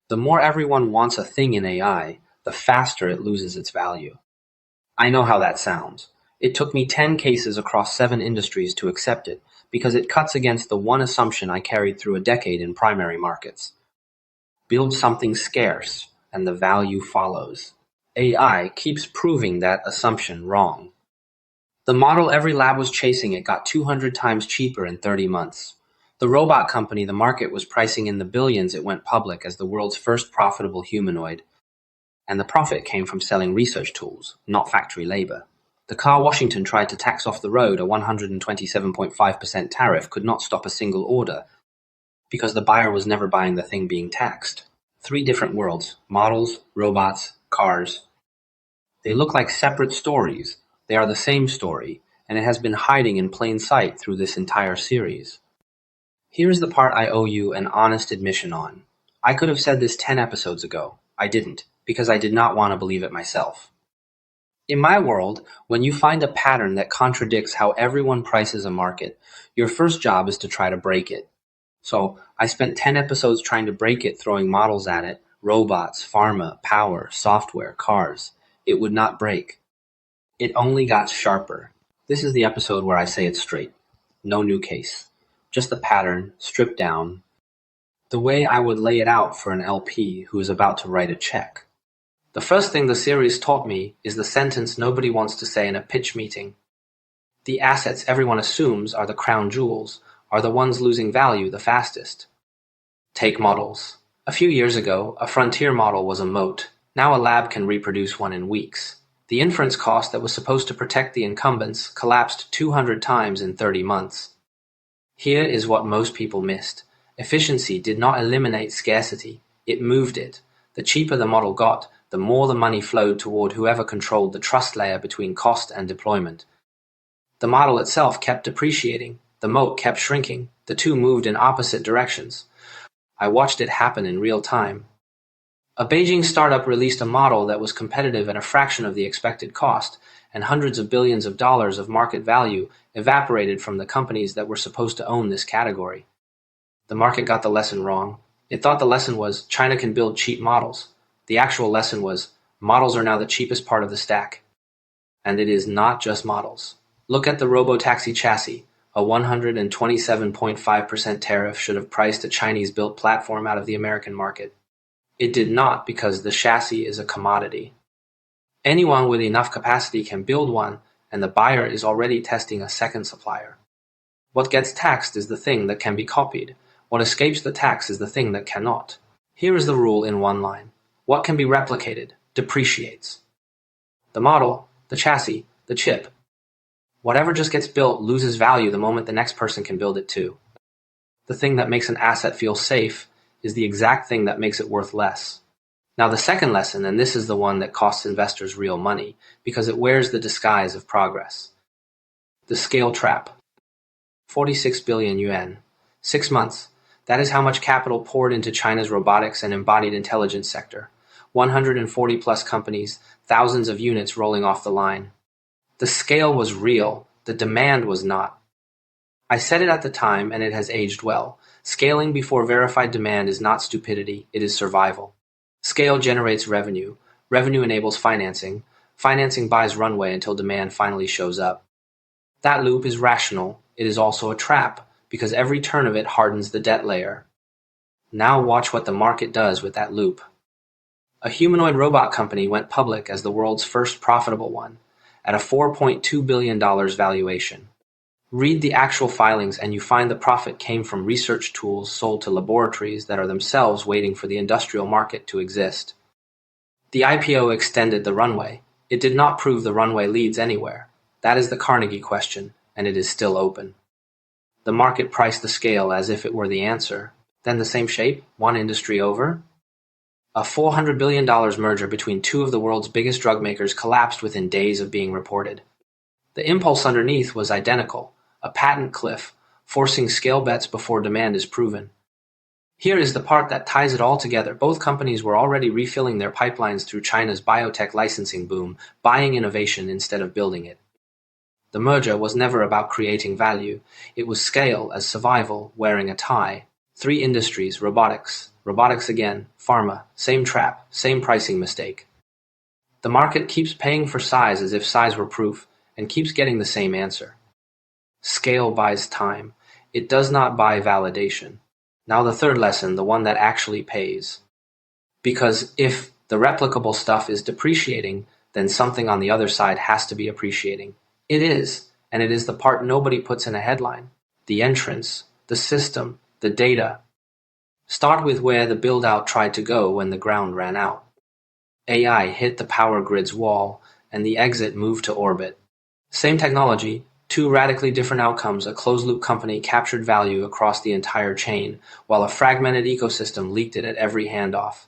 The more everyone wants a thing in AI, the faster it loses its value. I know how that sounds. It took me 10 cases across 7 industries to accept it because it cuts against the one assumption I carried through a decade in primary markets. Build something scarce, and the value follows. AI keeps proving that assumption wrong. The model every lab was chasing it got 200 times cheaper in 30 months. The robot company the market was pricing in the billions it went public as the world's first profitable humanoid, and the profit came from selling research tools, not factory labor. The car Washington tried to tax off the road, a 127.5% tariff, could not stop a single order because the buyer was never buying the thing being taxed. 3 different worlds: models, robots, cars. They look like separate stories. They are the same story, and it has been hiding in plain sight through this entire series. Here is the part I owe you an honest admission on. I could have said this 10 episodes ago. I didn't, because I did not want to believe it myself. In my world, when you find a pattern that contradicts how everyone prices a market, your first job is to try to break it. So I spent 10 episodes trying to break it, throwing models at it: robots, pharma, power, software, cars. It would not break. It only got sharper. This is the episode where I say it straight. No new case. Just the pattern, stripped down, the way I would lay it out for an LP who is about to write a check. The first thing the series taught me is the sentence nobody wants to say in a pitch meeting. The assets everyone assumes are the crown jewels are the ones losing value the fastest. Take models. A few years ago, a frontier model was a moat. Now a lab can reproduce one in weeks. The inference cost that was supposed to protect the incumbents collapsed 200 times in 30 months. Here is what most people missed. Efficiency did not eliminate scarcity. It moved it. The cheaper the model got, the more the money flowed toward whoever controlled the trust layer between cost and deployment. The model itself kept depreciating. The moat kept shrinking. The two moved in opposite directions. I watched it happen in real time. A Beijing startup released a model that was competitive at a fraction of the expected cost, and hundreds of billions of dollars of market value evaporated from the companies that were supposed to own this category. The market got the lesson wrong. It thought the lesson was China can build cheap models. The actual lesson was models are now the cheapest part of the stack. And it is not just models. Look at the robotaxi chassis. A 127.5% tariff should have priced a Chinese-built platform out of the American market. It did not, because the chassis is a commodity. Anyone with enough capacity can build one, and the buyer is already testing a second supplier. What gets taxed is the thing that can be copied. What escapes the tax is the thing that cannot. Here is the rule in one line. What can be replicated depreciates. The model, the chassis, the chip. Whatever just gets built loses value the moment the next person can build it too. The thing that makes an asset feel safe is the exact thing that makes it worth less. Now the second lesson, and this is the one that costs investors real money, because it wears the disguise of progress. The scale trap. 46 billion yuan. 6 months. That is how much capital poured into China's robotics and embodied intelligence sector. 140 plus companies, thousands of units rolling off the line. The scale was real. The demand was not. I said it at the time, and it has aged well. Scaling before verified demand is not stupidity, it is survival. Scale generates revenue. Revenue enables financing. Financing buys runway until demand finally shows up. That loop is rational. It is also a trap, because every turn of it hardens the debt layer. Now watch what the market does with that loop. A humanoid robot company went public as the world's first profitable one, at a $4.2 billion valuation. Read the actual filings and you find the profit came from research tools sold to laboratories that are themselves waiting for the industrial market to exist. The IPO extended the runway. It did not prove the runway leads anywhere. That is the Carnegie question, and it is still open. The market priced the scale as if it were the answer. Then the same shape, one industry over. A $400 billion merger between two of the world's biggest drug makers collapsed within days of being reported. The impulse underneath was identical. A patent cliff, forcing scale bets before demand is proven. Here is the part that ties it all together. Both companies were already refilling their pipelines through China's biotech licensing boom, buying innovation instead of building it. The merger was never about creating value. It was scale as survival wearing a tie. 3 industries: robotics, Robotics again, pharma, same trap, same pricing mistake. The market keeps paying for size as if size were proof, and keeps getting the same answer. Scale buys time. It does not buy validation. Now the third lesson, the one that actually pays. Because if the replicable stuff is depreciating, then something on the other side has to be appreciating. It is, and it is the part nobody puts in a headline. The entrance, the system, the data. Start with where the build-out tried to go when the ground ran out. AI hit the power grid's wall, and the exit moved to orbit. Same technology, two radically different outcomes. A closed-loop company captured value across the entire chain, while a fragmented ecosystem leaked it at every handoff.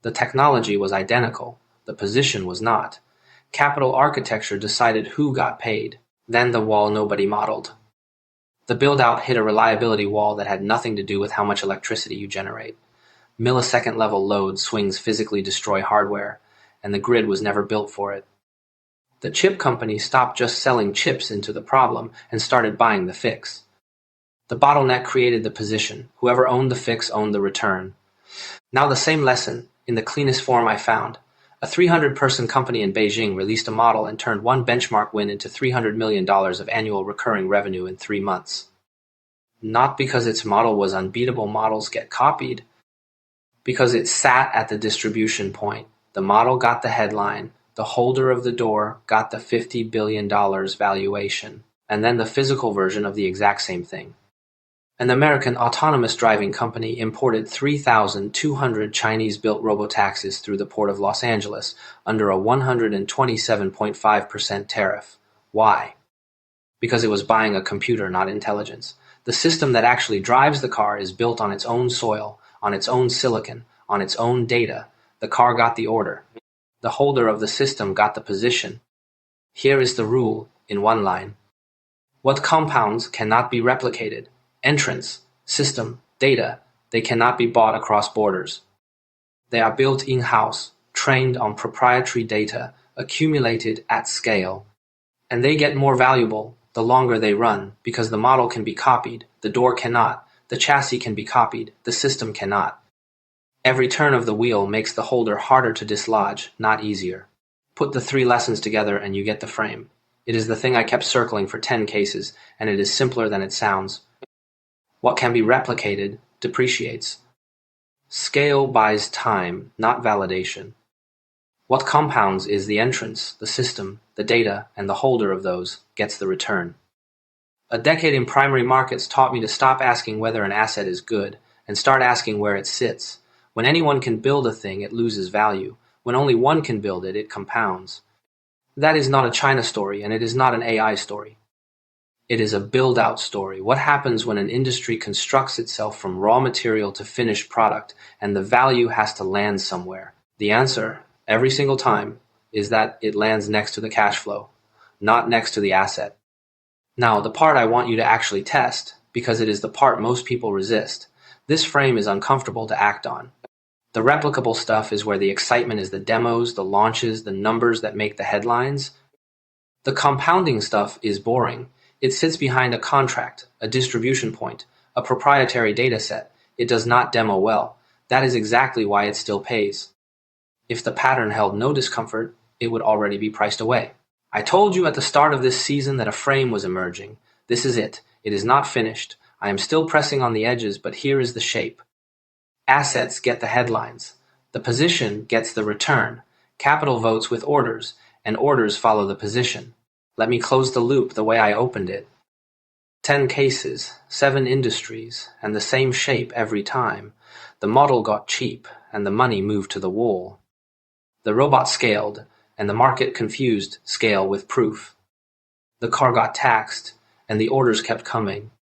The technology was identical, the position was not. Capital architecture decided who got paid, then the wall nobody modeled. The build-out hit a reliability wall that had nothing to do with how much electricity you generate. Millisecond-level load swings physically destroy hardware, and the grid was never built for it. The chip company stopped just selling chips into the problem and started buying the fix. The bottleneck created the position. Whoever owned the fix owned the return. Now the same lesson, in the cleanest form I found. A 300-person company in Beijing released a model and turned one benchmark win into $300 million of annual recurring revenue in 3 months. Not because its model was unbeatable, models get copied. Because it sat at the distribution point. The model got the headline, the holder of the door got the $50 billion valuation, and then the physical version of the exact same thing. An American autonomous driving company imported 3,200 Chinese-built robotaxis through the port of Los Angeles under a 127.5% tariff. Why? Because it was buying a computer, not intelligence. The system that actually drives the car is built on its own soil, on its own silicon, on its own data. The car got the order. The holder of the system got the position. Here is the rule, in one line. What compounds cannot be replicated? Entrance, system, data, they cannot be bought across borders. They are built in-house, trained on proprietary data, accumulated at scale. And they get more valuable the longer they run, because the model can be copied, the door cannot, the chassis can be copied, the system cannot. Every turn of the wheel makes the holder harder to dislodge, not easier. Put the 3 lessons together and you get the frame. It is the thing I kept circling for 10 cases, and it is simpler than it sounds. What can be replicated depreciates. Scale buys time, not validation. What compounds is the entrance, the system, the data, and the holder of those gets the return. A decade in primary markets taught me to stop asking whether an asset is good and start asking where it sits. When anyone can build a thing, it loses value. When only one can build it, it compounds. That is not a China story, and it is not an AI story. It is a build-out story. What happens when an industry constructs itself from raw material to finished product, and the value has to land somewhere? The answer, every single time, is that it lands next to the cash flow, not next to the asset. Now, the part I want you to actually test, because it is the part most people resist. This frame is uncomfortable to act on. The replicable stuff is where the excitement is, the demos, the launches, the numbers that make the headlines. The compounding stuff is boring. It sits behind a contract, a distribution point, a proprietary data set. It does not demo well. That is exactly why it still pays. If the pattern held no discomfort, it would already be priced away. I told you at the start of this season that a frame was emerging. This is it. It is not finished. I am still pressing on the edges, but here is the shape. Assets get the headlines. The position gets the return. Capital votes with orders, and orders follow the position. Let me close the loop the way I opened it. 10 cases, 7 industries, and the same shape every time. The model got cheap, and the money moved to the wall. The robot scaled, and the market confused scale with proof. The car got taxed, and the orders kept coming.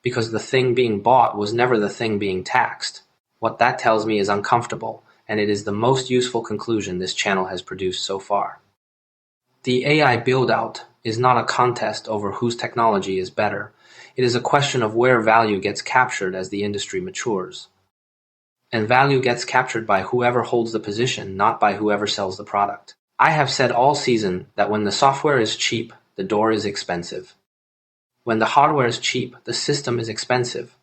Because the thing being bought was never the thing being taxed. What that tells me is uncomfortable, and it is the most useful conclusion this channel has produced so far. The AI build-out is not a contest over whose technology is better. It is a question of where value gets captured as the industry matures. And value gets captured by whoever holds the position, not by whoever sells the product. I have said all season that when the software is cheap, the door is expensive. When the hardware is cheap, the system is expensive.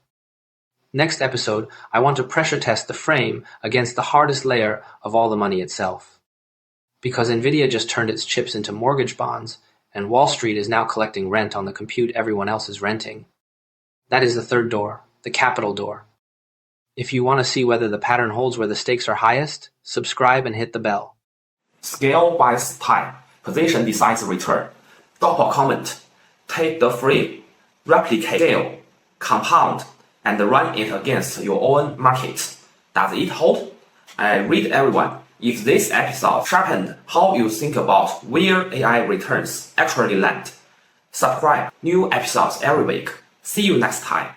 Next episode, I want to pressure test the frame against the hardest layer of all the money itself. Because Nvidia just turned its chips into mortgage bonds, and Wall Street is now collecting rent on the compute everyone else is renting. That is the third door, the capital door. If you want to see whether the pattern holds where the stakes are highest, subscribe and hit the bell. Scale buys time, position decides return. Drop a comment, take the frame, replicate scale, compound, and run it against your own market. Does it hold? I read everyone. If this episode sharpened how you think about where AI returns actually land, subscribe. New episodes every week. See you next time.